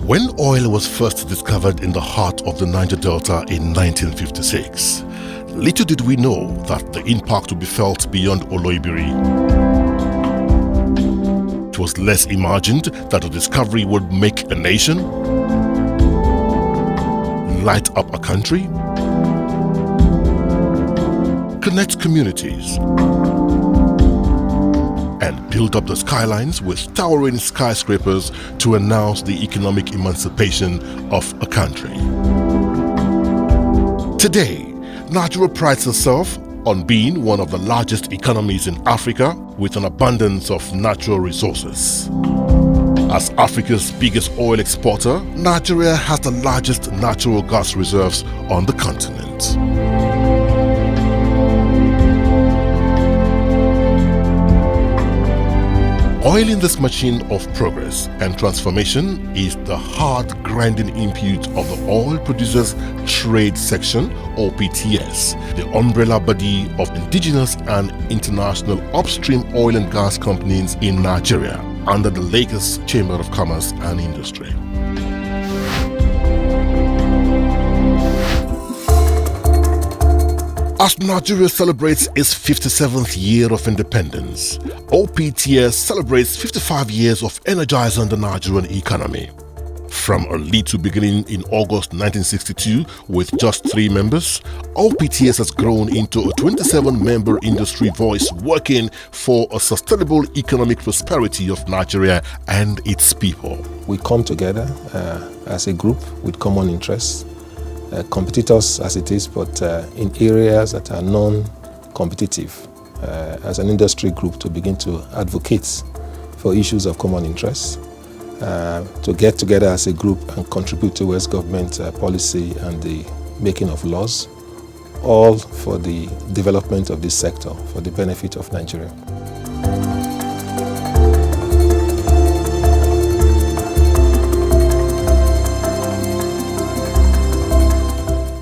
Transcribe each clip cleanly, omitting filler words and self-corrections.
When oil was first discovered in the heart of the Niger Delta in 1956, little did we know that the impact would be felt beyond Oloibiri. It was less imagined that the discovery would make a nation, light up a country, connect communities, and build up the skylines with towering skyscrapers to announce the economic emancipation of a country. Today, Nigeria prides itself on being one of the largest economies in Africa with an abundance of natural resources. As Africa's biggest oil exporter, Nigeria has the largest natural gas reserves on the continent. Oil in this machine of progress and transformation is the hard grinding input of the Oil Producers Trade Section, OPTS, the umbrella body of indigenous and international upstream oil and gas companies in Nigeria under the Lagos Chamber of Commerce and Industry. As Nigeria celebrates its 57th year of independence, OPTS celebrates 55 years of energizing the Nigerian economy. From a little beginning in August 1962 with just 3 members, OPTS has grown into a 27-member industry voice working for a sustainable economic prosperity of Nigeria and its people. We come together as a group with common interests. Competitors as it is, but in areas that are non-competitive as an industry group to begin to advocate for issues of common interest, to get together as a group and contribute towards government policy and the making of laws, all for the development of this sector, for the benefit of Nigeria.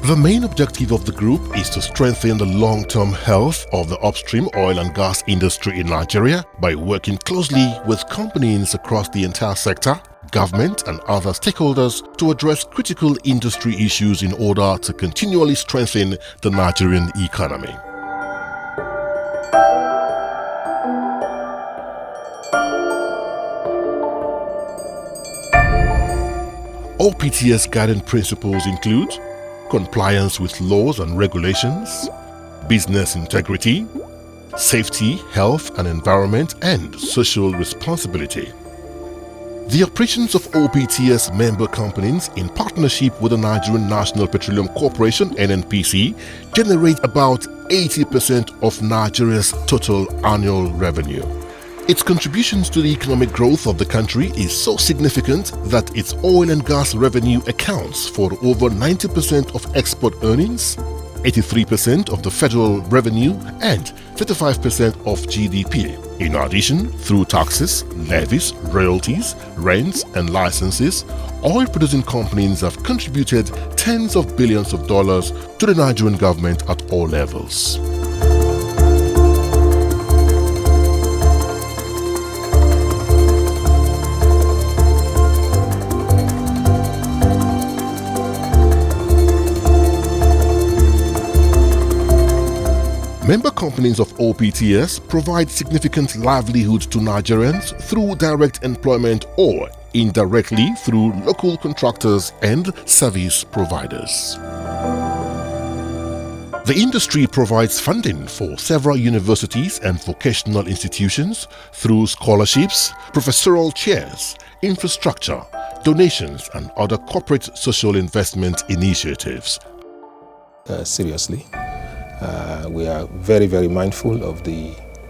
The main objective of the group is to strengthen the long-term health of the upstream oil and gas industry in Nigeria by working closely with companies across the entire sector, government and other stakeholders to address critical industry issues in order to continually strengthen the Nigerian economy. OPTS guiding principles include compliance with laws and regulations, business integrity, safety, health and environment, and social responsibility. The operations of OPTS member companies in partnership with the Nigerian National Petroleum Corporation (NNPC) generate about 80% of Nigeria's total annual revenue. Its contributions to the economic growth of the country is so significant that its oil and gas revenue accounts for over 90% of export earnings, 83% of the federal revenue, and 35% of GDP. In addition, through taxes, levies, royalties, rents, and licenses, oil-producing companies have contributed tens of billions of dollars to the Nigerian government at all levels. Member companies of OPTS provide significant livelihood to Nigerians through direct employment or indirectly through local contractors and service providers. The industry provides funding for several universities and vocational institutions through scholarships, professorial chairs, infrastructure, donations, and other corporate social investment initiatives. Seriously. We are very, very mindful of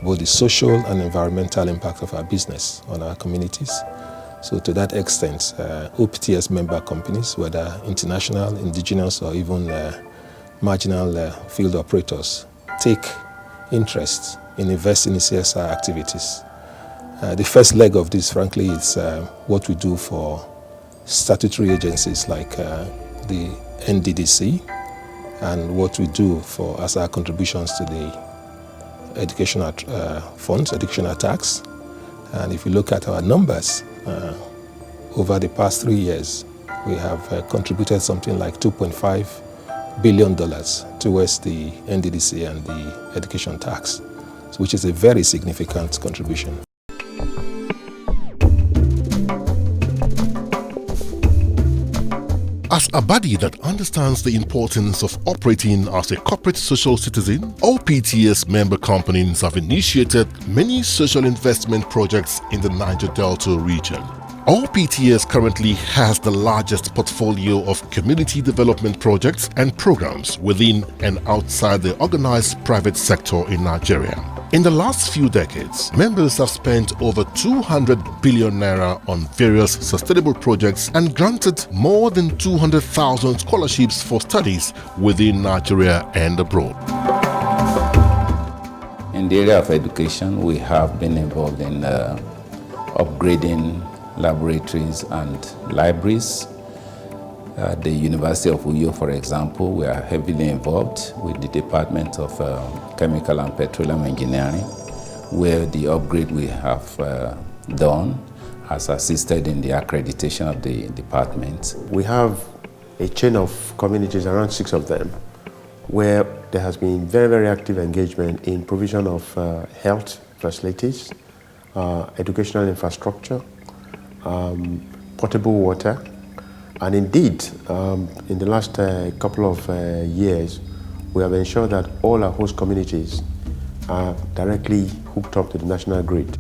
both the social and environmental impact of our business on our communities. So to that extent, OPTS member companies, whether international, indigenous, or even marginal field operators, take interest in investing in CSR activities. The first leg of this, frankly, is what we do for statutory agencies like the NDDC, and what we do as our contributions to the educational funds, educational tax. And if you look at our numbers, over the past 3 years, We have contributed something like $2.5 billion towards the NDDC and the education tax, which is a very significant contribution. As a body that understands the importance of operating as a corporate social citizen, OPTS member companies have initiated many social investment projects in the Niger Delta region. OPTS currently has the largest portfolio of community development projects and programs within and outside the organized private sector in Nigeria. In the last few decades, members have spent over 200 billion naira on various sustainable projects and granted more than 200,000 scholarships for studies within Nigeria and abroad. In the area of education, we have been involved in upgrading laboratories and libraries. At the University of Uyo, for example, we are heavily involved with the Department of Chemical and Petroleum Engineering, where the upgrade we have done has assisted in the accreditation of the department. We have a chain of communities, around 6 of them, where there has been very, very active engagement in provision of health facilities, educational infrastructure, potable water, and indeed, in the last couple of years, we have ensured that all our host communities are directly hooked up to the national grid.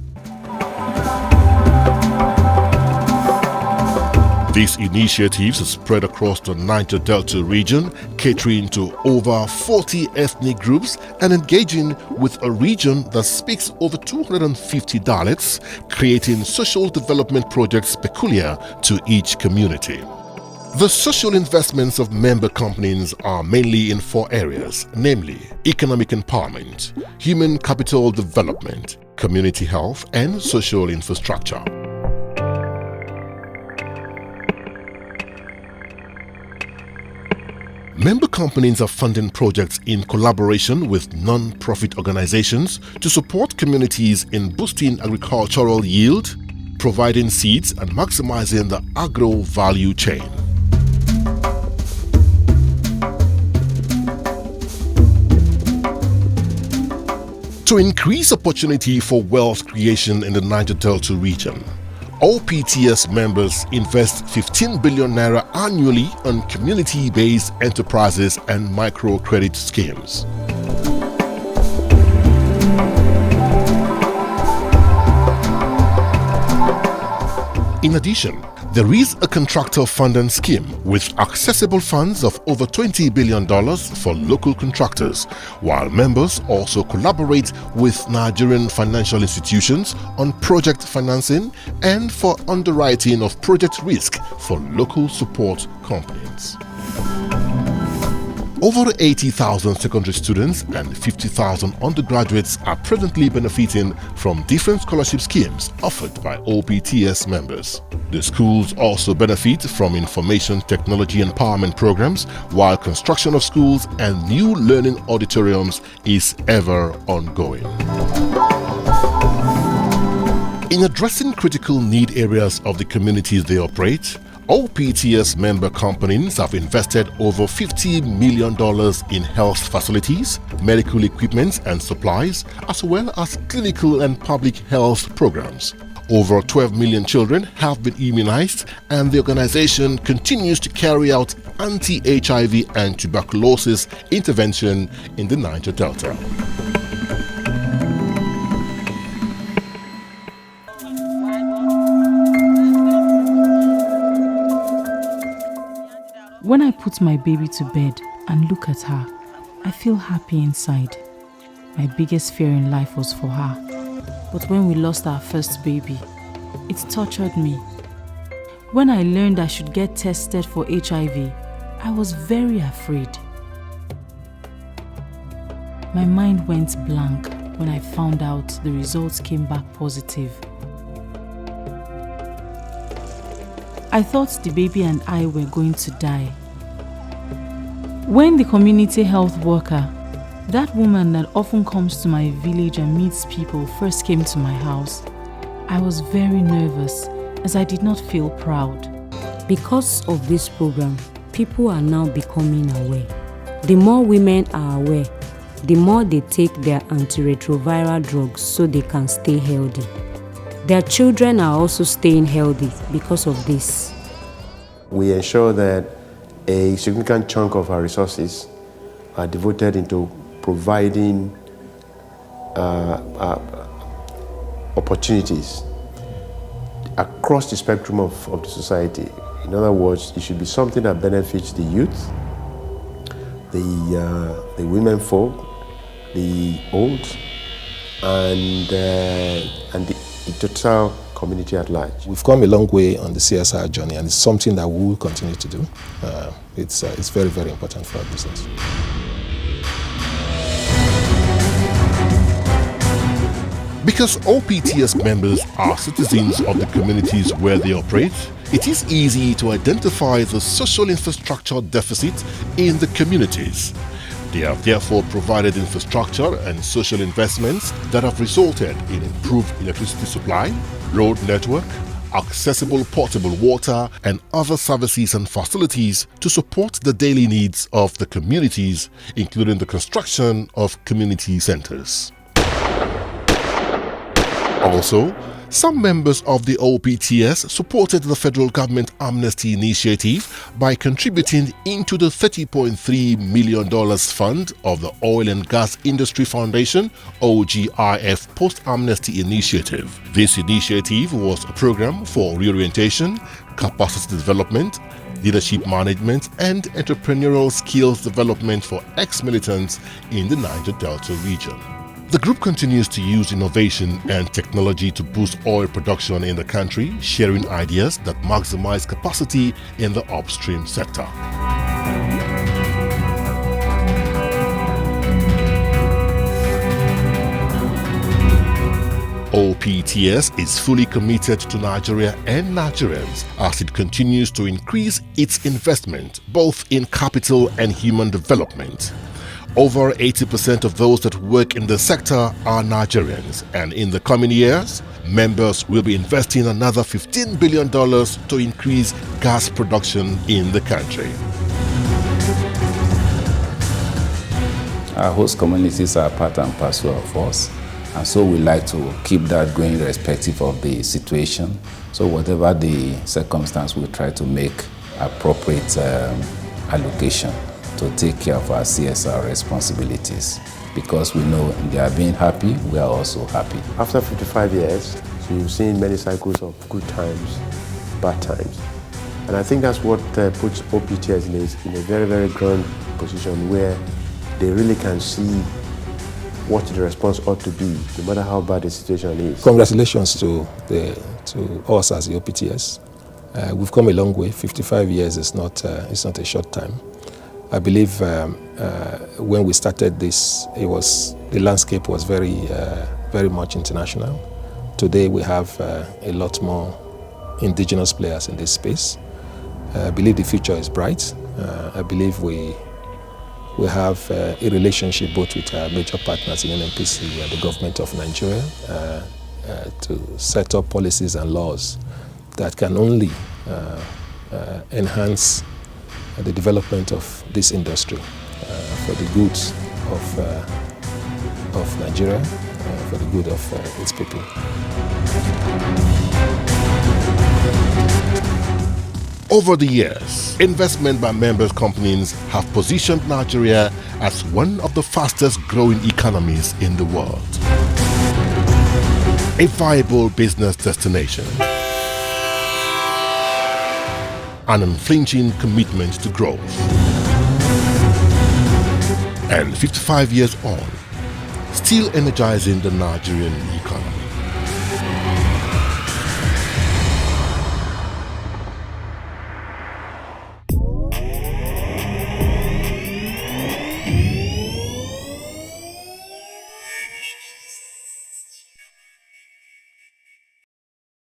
These initiatives are spread across the Niger Delta region, catering to over 40 ethnic groups and engaging with a region that speaks over 250 dialects, creating social development projects peculiar to each community. The social investments of member companies are mainly in 4 areas, namely economic empowerment, human capital development, community health, and social infrastructure. Member companies are funding projects in collaboration with non-profit organizations to support communities in boosting agricultural yield, providing seeds, and maximizing the agro-value chain. To increase opportunity for wealth creation in the Niger Delta region, OPTS members invest 15 billion naira annually on community-based enterprises and microcredit schemes. In addition, there is a contractor funding scheme with accessible funds of over $20 billion for local contractors, while members also collaborate with Nigerian financial institutions on project financing and for underwriting of project risk for local support companies. Over 80,000 secondary students and 50,000 undergraduates are presently benefiting from different scholarship schemes offered by OPTS members. The schools also benefit from information technology empowerment programs, while construction of schools and new learning auditoriums is ever ongoing. In addressing critical need areas of the communities they operate, OPTS member companies have invested over $50 million in health facilities, medical equipment and supplies, as well as clinical and public health programs. Over 12 million children have been immunized, and the organization continues to carry out anti-HIV and tuberculosis intervention in the Niger Delta. When I put my baby to bed and look at her, I feel happy inside. My biggest fear in life was for her. But when we lost our first baby, it tortured me. When I learned I should get tested for HIV, I was very afraid. My mind went blank when I found out the results came back positive. I thought the baby and I were going to die. When the community health worker, that woman that often comes to my village and meets people, first came to my house, I was very nervous as I did not feel proud. Because of this program, people are now becoming aware. The more women are aware, the more they take their antiretroviral drugs so they can stay healthy. Their children are also staying healthy because of this. We ensure that a significant chunk of our resources are devoted into providing opportunities across the spectrum of the society. In other words, it should be something that benefits the youth, the women folk, the old, and the total community at large. We've come a long way on the CSR journey, and it's something that we will continue to do. It's very, very important for our business. Because OPTS members are citizens of the communities where they operate, it is easy to identify the social infrastructure deficit in the communities. They have therefore provided infrastructure and social investments that have resulted in improved electricity supply, road network, accessible potable water, and other services and facilities to support the daily needs of the communities, including the construction of community centers. Also, some members of the OPTS supported the federal government amnesty initiative by contributing into the $30.3 million fund of the Oil and Gas Industry Foundation (OGIF) post-amnesty initiative. This initiative was a program for reorientation, capacity development, leadership management, and entrepreneurial skills development for ex-militants in the Niger Delta region. The group continues to use innovation and technology to boost oil production in the country, sharing ideas that maximize capacity in the upstream sector. OPTS is fully committed to Nigeria and Nigerians as it continues to increase its investment both in capital and human development. Over 80% of those that work in the sector are Nigerians, and in the coming years, members will be investing another $15 billion to increase gas production in the country. Our host communities are part and parcel of us, and so we like to keep that going irrespective of the situation. So whatever the circumstance, we try to make appropriate allocation to take care of our CSR responsibilities, because we know they are being happy, we are also happy. After 55 years, so you've seen many cycles of good times, bad times. And I think that's what puts OPTS in a very, very grand position where they really can see what the response ought to be, no matter how bad the situation is. Congratulations to us as the OPTS. We've come a long way. 55 years is not a short time. I believe when we started this, the landscape was very much international. Today we have a lot more indigenous players in this space. I believe the future is bright. I believe we have a relationship both with our major partners in NNPC and the government of Nigeria to set up policies and laws that can only enhance the development of this industry for the good of Nigeria, for the good of its people. Over the years, investment by members companies have positioned Nigeria as one of the fastest growing economies in the world. A viable business destination. An unflinching commitment to growth. And 55 years on, still energizing the Nigerian economy.